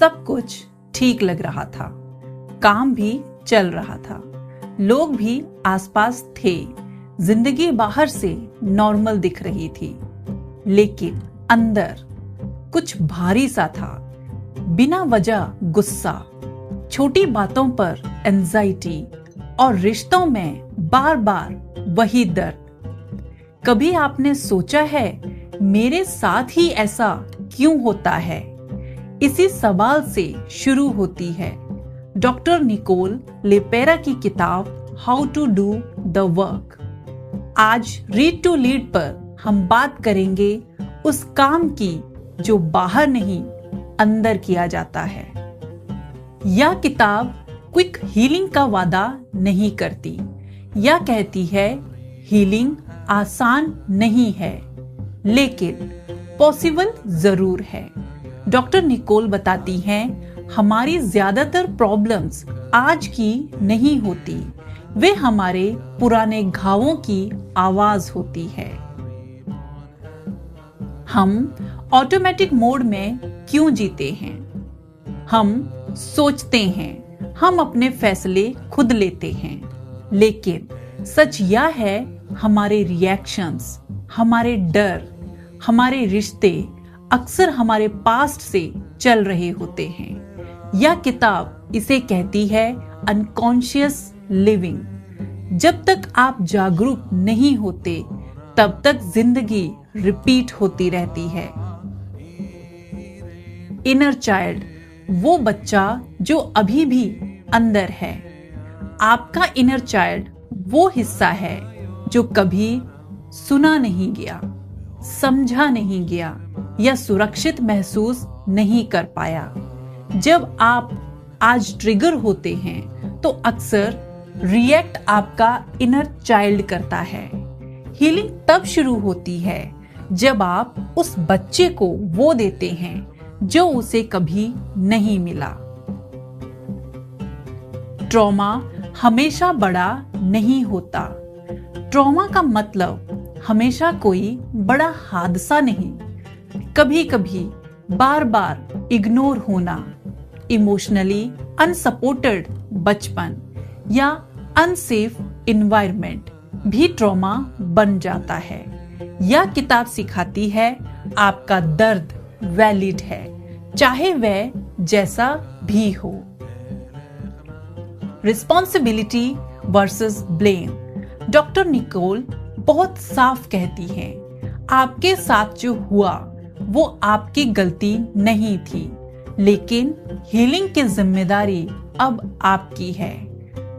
सब कुछ ठीक लग रहा था, काम भी चल रहा था, लोग भी आसपास थे, जिंदगी बाहर से नॉर्मल दिख रही थी, लेकिन अंदर कुछ भारी सा था। बिना वजह गुस्सा, छोटी बातों पर एंजाइटी और रिश्तों में बार बार वही दर्द। कभी आपने सोचा है मेरे साथ ही ऐसा क्यों होता है? इसी सवाल से शुरू होती है डॉक्टर निकोल लेपेरा की किताब how to do the work. आज रीड टू लीड पर हम बात करेंगे उस काम की जो बाहर नहीं अंदर किया जाता है। यह किताब क्विक हीलिंग का वादा नहीं करती। यह कहती है हीलिंग आसान नहीं है, लेकिन पॉसिबल जरूर है। डॉक्टर निकोल बताती हैं हमारी ज्यादातर प्रॉब्लम्स आज की नहीं होती, वे हमारे पुराने घावों की आवाज होती है। हम ऑटोमेटिक मोड में क्यों जीते हैं? हम सोचते हैं, हम अपने फैसले खुद लेते हैं, लेकिन सच यह है हमारे रिएक्शंस, हमारे डर, हमारे रिश्ते अक्सर हमारे पास्ट से चल रहे होते हैं। यह किताब इसे कहती है अनकॉन्शियस लिविंग। जब तक आप जागरूक नहीं होते तब तक जिंदगी रिपीट होती रहती है। इनर चाइल्ड, वो बच्चा जो अभी भी अंदर है। आपका इनर चाइल्ड वो हिस्सा है जो कभी सुना नहीं गया, समझा नहीं गया या सुरक्षित महसूस नहीं कर पाया। जब आप आज ट्रिगर होते हैं तो अक्सर रिएक्ट आपका इनर चाइल्ड करता है। हीलिंग तब शुरू होती है जब आप उस बच्चे को वो देते हैं जो उसे कभी नहीं मिला। ट्रॉमा हमेशा बड़ा नहीं होता। ट्रॉमा का मतलब हमेशा कोई बड़ा हादसा नहीं। कभी कभी बार बार इग्नोर होना, इमोशनली अनसपोर्टेड बचपन या अनसेफ इन्वायरमेंट भी ट्रॉमा बन जाता है। यह किताब सिखाती है आपका दर्द वैलिड है, चाहे वह जैसा भी हो। Responsibility versus blame. Doctor Nicole बहुत साफ कहती हैं, आपके साथ जो हुआ वो आपकी गलती नहीं थी, लेकिन हीलिंग की जिम्मेदारी अब आपकी है।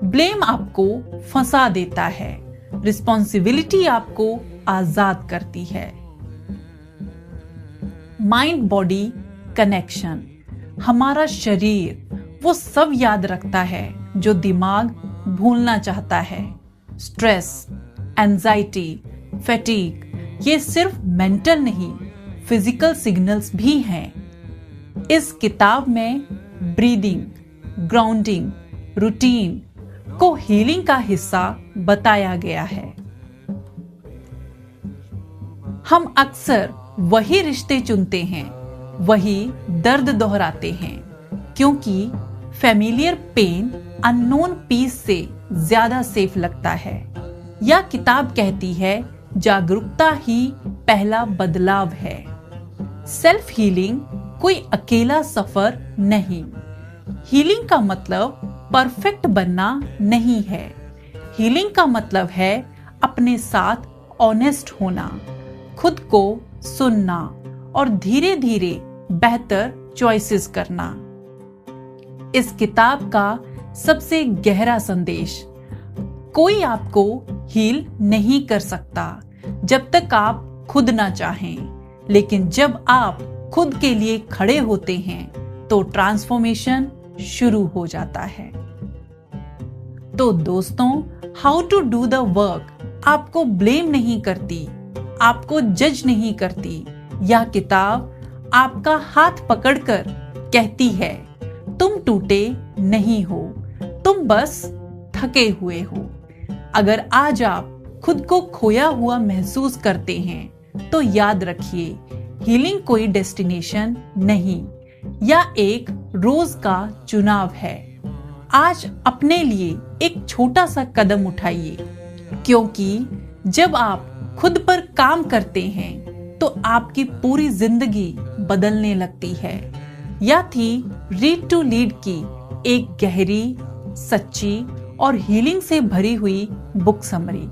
ब्लेम आपको फंसा देता है, रिस्पॉन्सिबिलिटी आपको आजाद करती है। Mind body connection. हमारा शरीर वो सब याद रखता है जो दिमाग भूलना चाहता है। स्ट्रेस, एंजाइटी, फैटीग, ये सिर्फ मेंटल नहीं, फिजिकल सिग्नल्स भी हैं। इस किताब में ब्रीदिंग, ग्राउंडिंग, रूटीन को हीलिंग का हिस्सा बताया गया है। हम अक्सर वही रिश्ते चुनते हैं, वही दर्द दोहराते हैं, क्योंकि फैमिलियर पेन अननोन पीस से ज्यादा सेफ लगता है। यह किताब कहती है जागरूकता ही पहला बदलाव है। सेल्फ हीलिंग कोई अकेला सफर नहीं। हीलिंग का मतलब परफेक्ट बनना नहीं है। हीलिंग का मतलब है अपने साथ ऑनेस्ट होना, खुद को सुनना और धीरे धीरे बेहतर चॉइसेस करना। इस किताब का सबसे गहरा संदेश, कोई आपको हील नहीं कर सकता जब तक आप खुद ना चाहें, लेकिन जब आप खुद के लिए खड़े होते हैं तो ट्रांसफॉर्मेशन शुरू हो जाता है। तो दोस्तों, how to do the work आपको ब्लेम नहीं करती, आपको जज नहीं करती। यह किताब आपका हाथ पकड़कर कहती है तुम टूटे नहीं हो, तुम बस थके हुए हो। अगर आज आप खुद को खोया हुआ महसूस करते हैं तो याद रखिए, हीलिंग कोई डेस्टिनेशन नहीं या एक रोज का चुनाव है। आज अपने लिए एक छोटा सा कदम उठाइए, क्योंकि जब आप खुद पर काम करते हैं तो आपकी पूरी जिंदगी बदलने लगती है। यह थी रीड टू लीड की एक गहरी, सच्ची और हीलिंग से भरी हुई बुक समरी।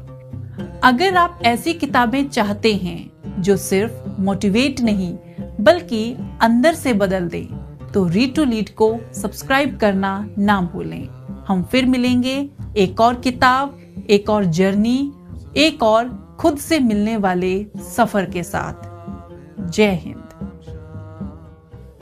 अगर आप ऐसी किताबें चाहते हैं जो सिर्फ मोटिवेट नहीं बल्कि अंदर से बदल दे, तो रीड टू लीड को सब्सक्राइब करना ना भूलें। हम फिर मिलेंगे एक और किताब, एक और जर्नी, एक और खुद से मिलने वाले सफर के साथ। जय हिंद।